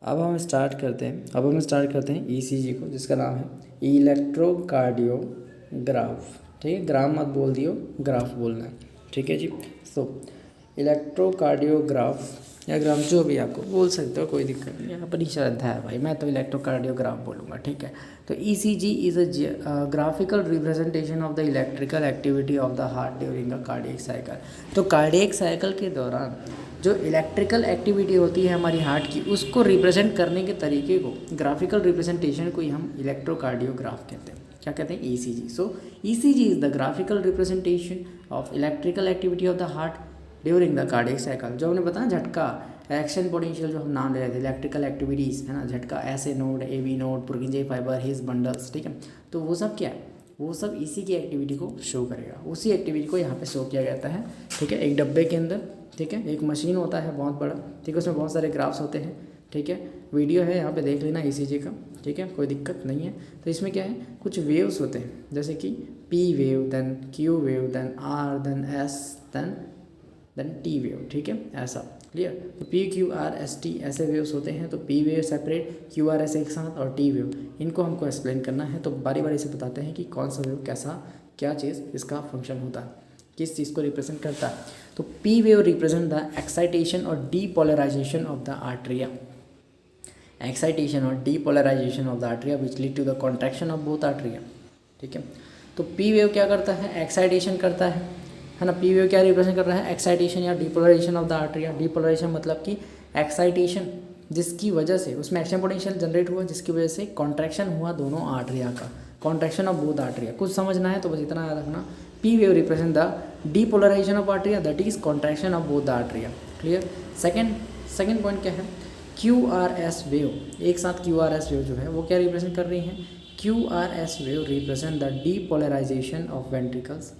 अब हम स्टार्ट करते हैं ईसीजी को, जिसका नाम है इलेक्ट्रोकार्डियोग्राफ। ठीक है, ग्राम मत बोल दियो, ग्राफ बोलना है। ठीक है जी। सो इलेक्ट्रोकार्डियोग्राफ या ग्राम जो भी आपको बोल सकते हो, कोई दिक्कत नहीं है, अपनी श्रद्धा है भाई, मैं तो इलेक्ट्रोकार्डियोग्राफ बोलूँगा। ठीक है, तो ECG is a graphical representation of the electrical activity of the heart during a cardiac cycle. तो कार्डियक साइकिल के दौरान जो इलेक्ट्रिकल एक्टिविटी होती है हमारी हार्ट की, उसको रिप्रेजेंट करने के तरीके को, ग्राफिकल रिप्रेजेंटेशन को ही हम इलेक्ट्रोकार्डियोग्राफ कहते हैं। क्या कहते हैं? ECG. So ECG is the graphical representation of electrical activity of the heart during the cardiac cycle. जो हमने बताया झटका, एक्शन पोटेंशियल जो हम नाम ले रहे थे, इलेक्ट्रिकल एक्टिविटीज़ है ना, झटका, ऐसे node, AV node, Purkinje fibre, His bundles. ठीक है, तो वो सब क्या है? वो सब इसी की एक्टिविटी को शो करेगा, उसी एक्टिविटी को यहाँ पे शो किया जाता है। ठीक है, एक डब्बे के अंदर, ठीक है, एक मशीन होता है बहुत बड़ा, ठीक है, उसमें बहुत सारे ग्राफ्स होते हैं। ठीक है, वीडियो है यहाँ पे देख लेना ईसीजी का। ठीक है, कोई दिक्कत नहीं है। तो इसमें क्या है, कुछ वेव्स होते हैं, जैसे कि P wave, then Q wave, then R, then S, then T wave. ठीक है, ऐसा क्लियर। तो P Q R S T ऐसे वेव्स होते हैं। तो P wave separate, Q R S एक साथ, और टी वेव, इनको हमको एक्सप्लेन करना है। तो बारी बारी से बताते हैं कि कौन सा वेव कैसा, क्या चीज़ इसका फंक्शन होता है, किस चीज़ को रिप्रेजेंट करता है। तो P wave represent the excitation और depolarization of the atria, excitation और depolarization of the atria which lead to the contraction of both atria. ठीक है, तो पी वेव क्या करता है? एक्साइटेशन करता है ना। पी वेव क्या रिप्रेजेंट कर रहा है? एक्साइटेशन या डीपोलराइजेशन ऑफ द आर्टरिया। डीपोलराइजेशन मतलब कि एक्साइटेशन जिसकी वजह से उसमें एक्शन पोटेंशियल जनरेट हुआ, जिसकी वजह से कॉन्ट्रैक्शन हुआ दोनों आर्टरिया का, कॉन्ट्रैक्शन ऑफ बोथ आर्टरिया। कुछ समझना है तो बस इतना याद रखना, P wave represent the depolarization of atria, that is contraction of both the atria. Clear. Second point क्या है? क्यू आर एस वेव, एक साथ क्यू आर एस वेव जो है वो क्या रिप्रेजेंट कर रही है? Q R S wave represent the depolarization of ventricles,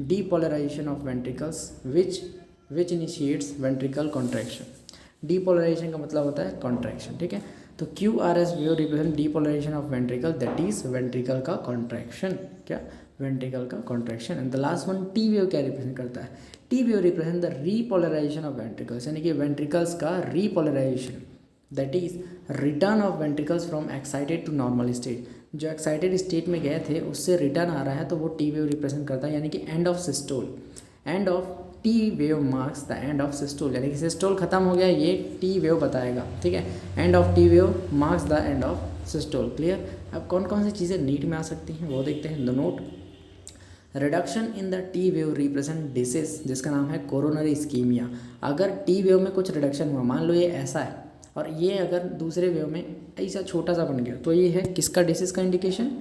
depolarization of ventricles which initiates ventricle contraction. Depolarization का मतलब होता है कॉन्ट्रैक्शन। ठीक है, तो Q R S wave represent depolarization of ventricle, that is ventricle का कॉन्ट्रैक्शन। क्या? वेंट्रिकल का contraction. And the last one T wave क्या रिप्रेजेंट करता है? T wave represent the repolarization of ventricles, यानी कि वेंट्रिकल्स का repolarization, that is return of ventricles from excited to normal state. जो एक्साइटेड स्टेट में गए थे उससे रिटर्न आ रहा है, तो वो टी वेव रिप्रेजेंट करता है, यानी कि end of systole. End of T wave marks the end of systole, यानी कि सिस्टोल खत्म हो गया, ये टी वेव बताएगा। ठीक है, end of T wave marks the end of systole. Clear. अब कौन कौन सी चीज़ें नीट में आ सकती हैं वो देखते हैं। The note, reduction in the T wave represent disease, जिसका नाम है कोरोनरी इस्कीमिया। अगर टी वेव में कुछ रिडक्शन हुआ, मान लो ये ऐसा है और ये अगर दूसरे वेव में ऐसा छोटा सा बन गया, तो ये है किसका डिसीज का इंडिकेशन?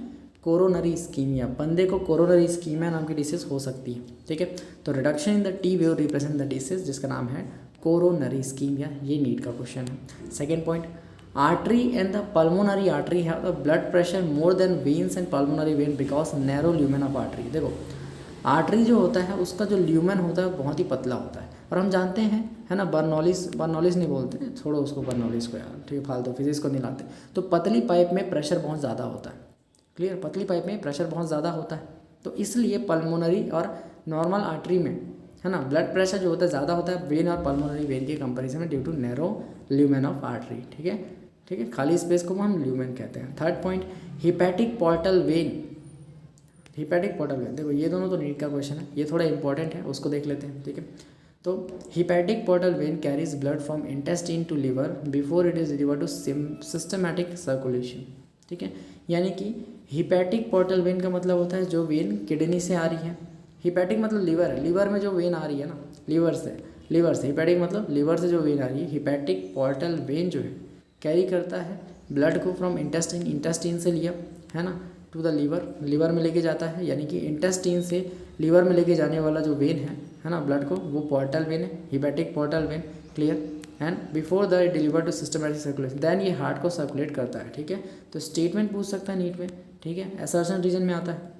Coronary ischemia. बंदे को कोरोनरी इस्कीमिया नाम की डिसीज हो सकती है। ठीक है, तो reduction in the T wave represent the disease, जिसका नाम है कोरोनरी इस्कीमिया। ये नीट का क्वेश्चन है। Second point, artery and the pulmonary artery have the blood pressure more than veins and pulmonary vein because narrow lumen of artery. देखो, artery जो होता है उसका जो ल्यूमेन होता है बहुत ही पतला होता है, और हम जानते हैं है ना, बर्नौलिस नहीं बोलते हैं, छोड़ो उसको, बर्नौलिस को यार, ठीक है, फालतू फिजिक्स को नहीं लाते। तो पतली पाइप में प्रेशर बहुत ज़्यादा होता है। क्लियर, पतली पाइप में प्रेशर बहुत ज़्यादा होता है, तो इसलिए पल्मोनरी और नॉर्मल आर्टरी में है ना ब्लड प्रेशर जो होता है ज़्यादा होता है वेन और पल्मोनरी वेन के कंपैरिजन में, due to narrow lumen of artery. ठीक है, ठीक है, खाली स्पेस को हम ल्यूमेन कहते हैं। Third point, hepatic portal when. Hepatic portal when, देखो ये दोनों तो नीट का क्वेश्चन है, ये थोड़ा इंपॉर्टेंट है, उसको देख लेते हैं। ठीक है, तो hepatic portal vein carries blood from intestine to liver before it is delivered to systematic circulation. ठीक है, यानी कि हिपैटिक पोर्टल वेन का मतलब होता है जो वेन किडनी से आ रही है। हिपैटिक मतलब लीवर है, लीवर में जो वेन आ रही है ना, लीवर से हिपैटिक मतलब लीवर से जो वेन आ रही है। हिपैटिक पोर्टल वेन जो है कैरी करता है ब्लड को फ्रॉम इंटेस्टाइन से लिया है ना, टू द लीवर में लेके जाता है, यानी कि इंटेस्टाइन से लीवर में लेके जाने वाला जो वेन है ना ब्लड को, वो पोर्टल वेन है, hepatic portal vein. Clear. And before the deliver to systematic circulation, then ये हार्ट को सर्कुलेट करता है। ठीक है, तो स्टेटमेंट पूछ सकता है नीट में। ठीक है, असर्शन रीजन में आता है,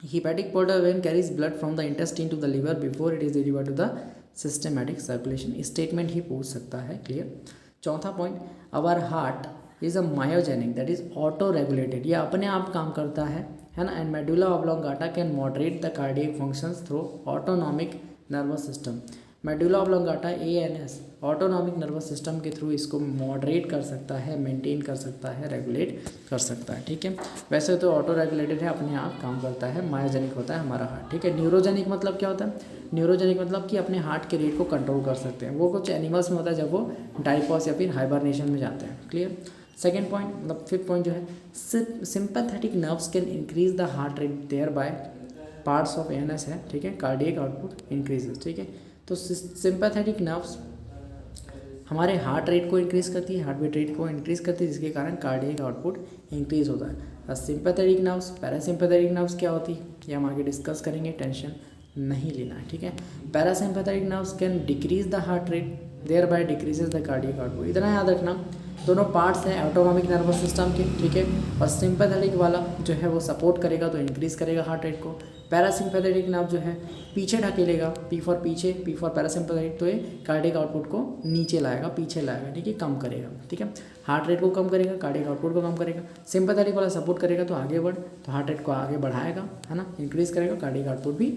hepatic portal vein carries blood from the intestine to the liver before it is deliver to the systematic circulation, statement ही पूछ सकता है। क्लियर। चौथा point, our heart is a myogenic, that is auto regulated, ये अपने आप काम करता है ना। And medulla oblongata can moderate the cardiac functions through autonomic nervous system. Medulla oblongata ANS autonomic nervous system के थ्रू इसको मॉडरेट कर सकता है, मेंटेन कर सकता है, रेगुलेट कर सकता है, ठीक है। वैसे तो ऑटो रेगुलेटेड है, अपने आप काम करता है, मायोजेनिक होता है हमारा हार्ट, ठीक है। न्यूरोजेनिक मतलब क्या होता है? न्यूरोजेनिक मतलब कि अपने हार्ट के रेट को कंट्रोल कर सकते हैं, वो कुछ एनिमल्स में होता है जब वो डाइपॉस या फिर हाइबरनेशन में जाते हैं, क्लियर। सेकेंड पॉइंट मतलब फिफ्थ पॉइंट जो है, sympathetic nerves can increase the heart rate thereby parts of ANS है, ठीक है, कार्डियक आउटपुट इंक्रीजेस, ठीक है। तो सिंपैथेटिक नर्व्स हमारे हार्ट रेट को इंक्रीज़ करती है, हार्ट बीट रेट को इंक्रीज़ करती है, जिसके कारण कार्डियक आउटपुट इंक्रीज़ होता है। सिंपैथेटिक नर्व्स, पैरासिम्पैथेटिक नर्व्स क्या होती है ये हम आगे डिस्कस करेंगे, टेंशन नहीं लेना है, ठीक है। Parasympathetic nerves can decrease the heart rate thereby decreases the cardiac output. इतना याद रखना, दोनों पार्ट्स हैं ऑटोनॉमिक नर्वस सिस्टम के, ठीक है। और सिंपैथेटिक वाला जो है वो सपोर्ट करेगा तो इंक्रीज़ करेगा हार्ट रेट को। पैरासिम्पैथेटिक नर्व जो है पीछे ढकेलेगा, P फॉर पीछे, P फॉर पैरासिम्पैथेटिक, तो ये कार्डियक आउटपुट को नीचे लाएगा, पीछे लाएगा, ठीक है, कम करेगा, ठीक है। हार्ट रेट को कम करेगा, कार्डियक आउटपुट को कम करेगा। सिंपैथेटिक वाला सपोर्ट करेगा तो आगे बढ़, तो हार्ट रेट को आगे बढ़ाएगा, है ना, इंक्रीज़ करेगा, कार्डियक आउटपुट भी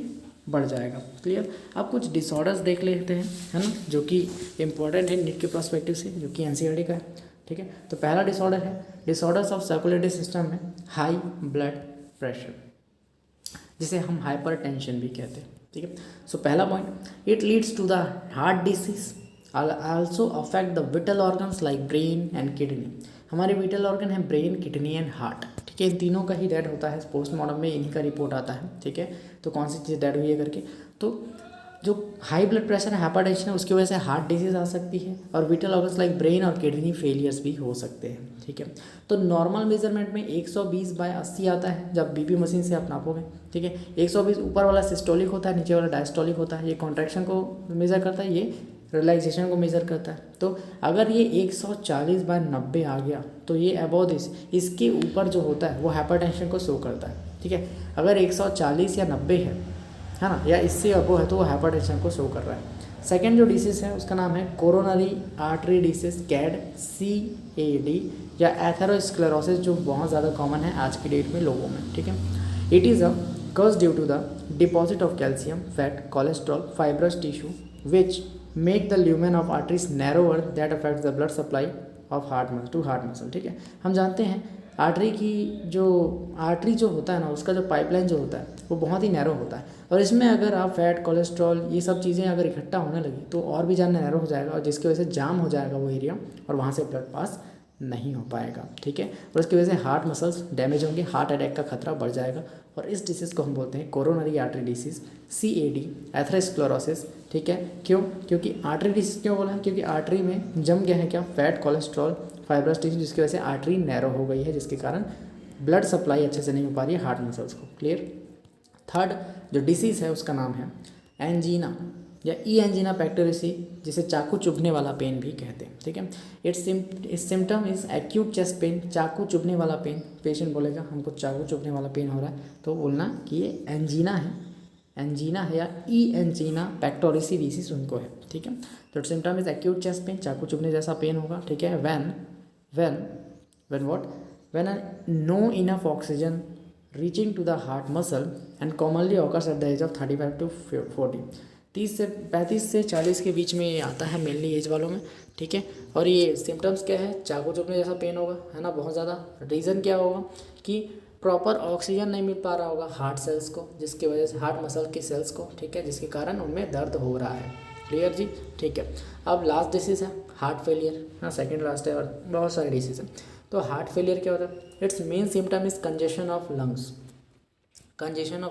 बढ़ जाएगा, क्लियर। अब कुछ डिसऑर्डर्स देख लेते हैं, है ना, जो कि इंपॉर्टेंट है नीट के पर्सपेक्टिव से, जो कि NCERT का है, ठीक है। तो पहला डिसऑर्डर है डिसऑर्डर्स ऑफ सर्कुलेटरी सिस्टम में हाई ब्लड प्रेशर, जिसे हम हाइपरटेंशन भी कहते हैं, ठीक है। सो पहला point, it leads to the heart disease, also affect the vital organs like brain and kidney. हमारे विटल ऑर्गन है ब्रेन, किडनी एंड हार्ट, ठीक है। इन तीनों का ही डेड होता है, पोस्टमार्टम में इन्हीं का रिपोर्ट आता है, ठीक है। तो कौन सी चीज़ डेड हुई है करके, तो जो हाई ब्लड प्रेशर है, हाइपरटेंशन है, उसकी वजह से हार्ट डिजीज आ सकती है, और विटल ऑर्गन्स लाइक ब्रेन और किडनी फेलियर्स भी हो सकते हैं, ठीक है। तो नॉर्मल मेजरमेंट में 120/80 आता है जब बीपी मशीन से आप नापोगे, ठीक है। 120 ऊपर वाला सिस्टोलिक होता है, नीचे वाला डायस्टोलिक होता है, ये कॉन्ट्रैक्शन को मेजर करता है, ये रिलैक्सेशन को मेजर करता है। तो अगर ये 140/90 आ गया तो ये अबव दिस, इसके ऊपर जो होता है वो हाइपरटेंशन को शो करता है, ठीक है। अगर 140 या 90 है ना, या इससे अबव है तो वो हाइपरटेंशन को शो कर रहा है। सेकेंड जो डिसीज़ है उसका नाम है कोरोनरी आर्टरी डिसीज, CAD या एथेरोस्क्लेरोसिस, जो बहुत ज़्यादा कॉमन है आज की डेट में लोगों में, ठीक है। It is a cause due to the deposit of calcium, fat, cholesterol, fibrous tissue which make the lumen of arteries narrower that affects the blood supply of heart muscle, ठीक है। हम जानते हैं आर्टरी जो होता है ना, उसका जो पाइपलाइन जो होता है वो बहुत ही नैरो होता है, और इसमें अगर आप फैट, कोलेस्ट्रॉल, ये सब चीज़ें अगर इकट्ठा होने लगी तो और भी ज़्यादा नैरो हो जाएगा, और जिसकी वजह से जाम हो जाएगा वो एरिया, और वहाँ से ब्लड पास नहीं हो पाएगा, ठीक है। और उसकी वजह से हार्ट मसल्स डैमेज होंगे, हार्ट अटैक का खतरा बढ़ जाएगा, और इस डिसीज़ को हम बोलते हैं coronary artery disease, CAD, atherosclerosis, ठीक है। क्योंकि आर्टरी डिसीज़ क्यों बोला है? क्योंकि आर्टरी में जम गया है क्या, फैट, कोलेस्ट्रॉल, फाइब्रस टिश्यू, जिसकी वजह से आर्टरी नैरो हो गई है, जिसके कारण ब्लड सप्लाई अच्छे से नहीं हो पा रही है हार्ट मसल्स को, क्लियर। थर्ड जो डिसीज़ है उसका नाम है एंजीना या एंजीना पेक्टोरिसी, जिसे चाकू चुभने वाला पेन भी कहते हैं, ठीक है। It's symptom is acute chest pain, चाकू चुभने वाला पेन। पेशेंट बोलेगा हमको चाकू चुभने वाला पेन हो रहा है, तो बोलना कि ये एंजीना है या एंजीना पेक्टोरिसी डिसीज उनको है, ठीक है। तो symptom is acute chest pain, चाकू चुभने जैसा पेन होगा, ठीक है। when no enough oxygen reaching to the heart muscle and commonly occurs at the age of 35 to 40, 35 से 40 के बीच में ये आता है मेनली एज वालों में, ठीक है। और ये सिम्टम्स क्या है, चाकू चुभने जैसा पेन होगा, है ना, बहुत ज़्यादा। रीज़न क्या होगा कि प्रॉपर ऑक्सीजन नहीं मिल पा रहा होगा हार्ट सेल्स को, जिसकी वजह से हार्ट मसल के सेल्स को, ठीक है, जिसके कारण उनमें दर्द हो रहा है, क्लियर जी, ठीक है। अब लास्ट डिसीज़ है हार्ट फेलियर, हाँ, सेकेंड लास्ट है, और बहुत सारे डिसीज़ हैं। तो हार्ट फेलियर क्या होता है? Its main symptom is congestion of lungs. अब कंजेशन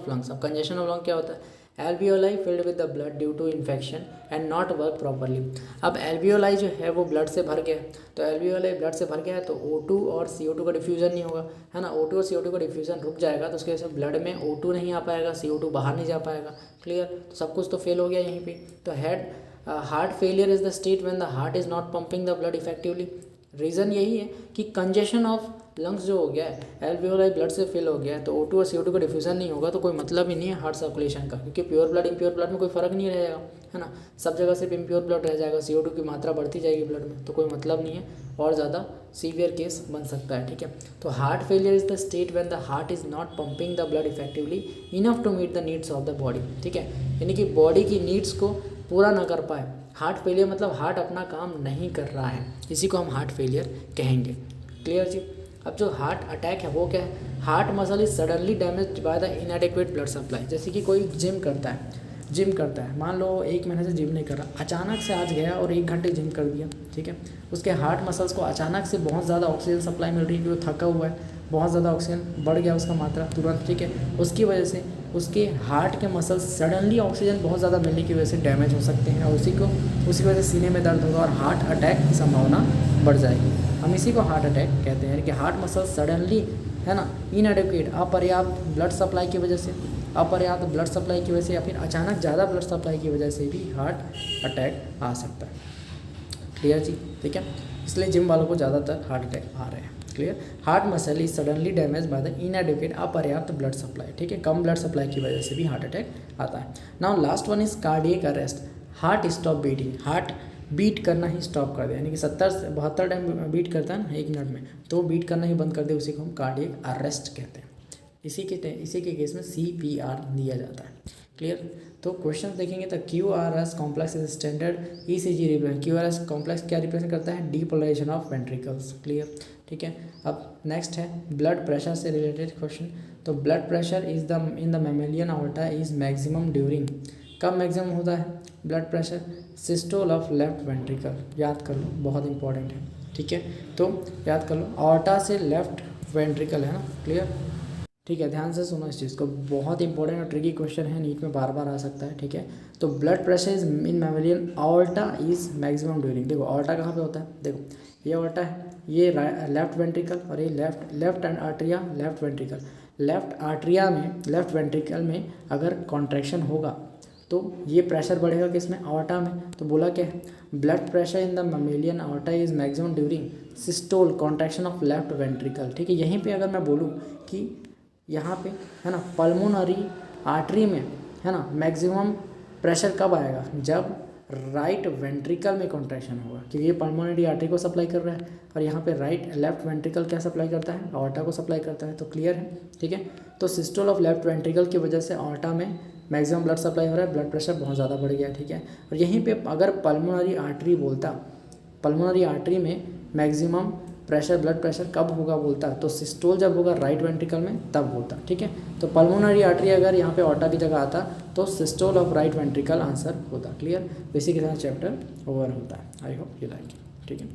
ऑफ लंग क्या होता है? Alveoli filled with the blood due to infection and not work properly. अब एल्वियोलाई जो है वो ब्लड से भर गया है, तो एल्वियोलाई ब्लड से भर गया है तो O2 और CO2 का डिफ्यूज़न नहीं होगा, है ना। O2 और CO2 का डिफ्यूज़न रुक जाएगा, तो उसकी वजह से ब्लड में O2 नहीं आ पाएगा, CO2 बाहर नहीं जा पाएगा, क्लियर। तो सब कुछ तो फेल हो गया यहीं पे। तो heart failure is the state when the heart is not pumping the blood effectively. Reason यही है कि कंजेशन ऑफ लंग्स जो हो गया है, एल्वियोलाई ब्लड से फिल हो गया है, तो O2 और CO2 का डिफ्यूज़न नहीं होगा, तो कोई मतलब ही नहीं है हार्ट सर्कुलेशन का, क्योंकि प्योर ब्लड इम्प्योर ब्लड में कोई फ़र्क नहीं रहेगा, है ना। सब जगह सिर्फ इम्प्योर ब्लड रह जाएगा, CO2 की मात्रा बढ़ती जाएगी ब्लड में, तो कोई मतलब नहीं है, और ज़्यादा सीवियर केस बन सकता है, ठीक है। तो heart failure is the state when the heart is not pumping the blood effectively enough to meet the needs of the body, ठीक है। यानी कि बॉडी की नीड्स को पूरा ना कर पाए। हार्ट फेलियर मतलब हार्ट अपना काम नहीं कर रहा है, इसी को हम हार्ट फेलियर कहेंगे। क्लियर जी। अब जो हार्ट अटैक है वो क्या है, heart muscle is suddenly damage by the इनएडिक्वेट blood supply. जैसे कि कोई जिम करता है, मान लो 1 महीने से जिम नहीं कर रहा, अचानक से आज गया और 1 घंटे जिम कर दिया, ठीक है, उसके हार्ट मसल्स को अचानक से बहुत ज़्यादा ऑक्सीजन सप्लाई मिल रही है, क्योंकि थका हुआ है, बहुत ज़्यादा ऑक्सीजन बढ़ गया उसका मात्रा तुरंत, ठीक है, उसकी वजह से उसके हार्ट के मसल्स सडनली ऑक्सीजन बहुत ज़्यादा मिलने की वजह से डैमेज हो सकते हैं, और उसी वजह से सीने में दर्द होगा और हार्ट अटैक की संभावना बढ़ जाएगी। हम इसी को हार्ट अटैक कहते हैं कि हार्ट मसल्स सडनली, है ना, इनएडिक्वेट, अपर्याप्त ब्लड सप्लाई की वजह से, अपर्याप्त ब्लड सप्लाई की वजह से या फिर अचानक ज़्यादा ब्लड सप्लाई की वजह से भी हार्ट अटैक आ सकता है। क्लियर जी, ठीक है, इसलिए जिम वालों को ज़्यादातर हार्ट अटैक आ रहे हैं। Clear. Heart muscle is suddenly damage by the इनएडिक्वेट, अपर्याप्त ब्लड सप्लाई, ठीक है, कम ब्लड सप्लाई की वजह से भी हार्ट अटैक आता है। Now last one is cardiac arrest, heart stop beating, heart beat करना ही स्टॉप कर दे, यानी कि 70 से 72 टाइम बीट करता है ना 1 मिनट में, तो बीट करना ही बंद कर दे, उसी को हम कार्डियक अरेस्ट कहते हैं। इसी के केस में CPR दिया जाता है। क्लियर। तो क्वेश्चन देखेंगे तो QRS complex is standard ECG represent, QRS complex क्या रिप्रेजेंट करता है, डीपोलराइजेशन ऑफ वेंट्रिकल्स। क्लियर, ठीक है। अब नेक्स्ट है ब्लड प्रेशर से रिलेटेड क्वेश्चन। तो blood pressure is the in the mammalian aorta is maximum during, कब मैक्सिमम होता है blood pressure, systole of left ventricle, याद कर लो, बहुत इंपॉर्टेंट है, ठीक है, तो याद कर लो, ऑर्टा से लेफ्ट वेंट्रिकल है ना। क्लियर, ठीक है, ध्यान से सुनो इस चीज़ को, बहुत इंपॉर्टेंट और ट्रिकी क्वेश्चन है, नीट में बार बार आ सकता है, ठीक है। तो blood pressure is in mammalian aorta is maximum during, देखो ऑर्टा कहाँ पे होता है, देखो ये ऑर्टा है, ये लेफ्ट वेंट्रिकल और ये left and atria, left ventricle, left ventricle में अगर कॉन्ट्रैक्शन होगा तो ये प्रेशर बढ़ेगा किसमें, ऑर्टा में। तो बोला क्या है, blood pressure in the mammalian aorta is maximum during systole contraction of left ventricle, ठीक है। यहीं पे अगर मैं बोलूँ कि यहाँ पे, है ना, पल्मोनरी आर्टरी में, है ना, मैक्सिमम प्रेशर कब आएगा, जब राइट वेंट्रिकल में कॉन्ट्रैक्शन होगा, क्योंकि ये पल्मोनरी आर्टरी को सप्लाई कर रहा है और यहाँ पे लेफ्ट वेंट्रिकल क्या सप्लाई करता है, ऑर्टा को सप्लाई करता है। तो क्लियर है, ठीक है। तो सिस्टोल ऑफ लेफ्ट वेंट्रिकल की वजह से ऑर्टा में मैक्सिमम ब्लड सप्लाई हो रहा है, ब्लड प्रेशर बहुत ज़्यादा बढ़ गया, ठीक है। और यहीं पे अगर पल्मोनरी आर्टरी में मैक्सिमम प्रेशर, ब्लड प्रेशर कब होगा बोलता, तो सिस्टोल जब होगा राइट वेंट्रिकल में तब होता, ठीक है। तो पल्मोनरी आर्टरी अगर यहाँ पे ऑर्टा की जगह आता तो systole of right ventricle answer होता। क्लियर, इसी के साथ चैप्टर ओवर होता है। आई होप यू लाइक, ठीक है।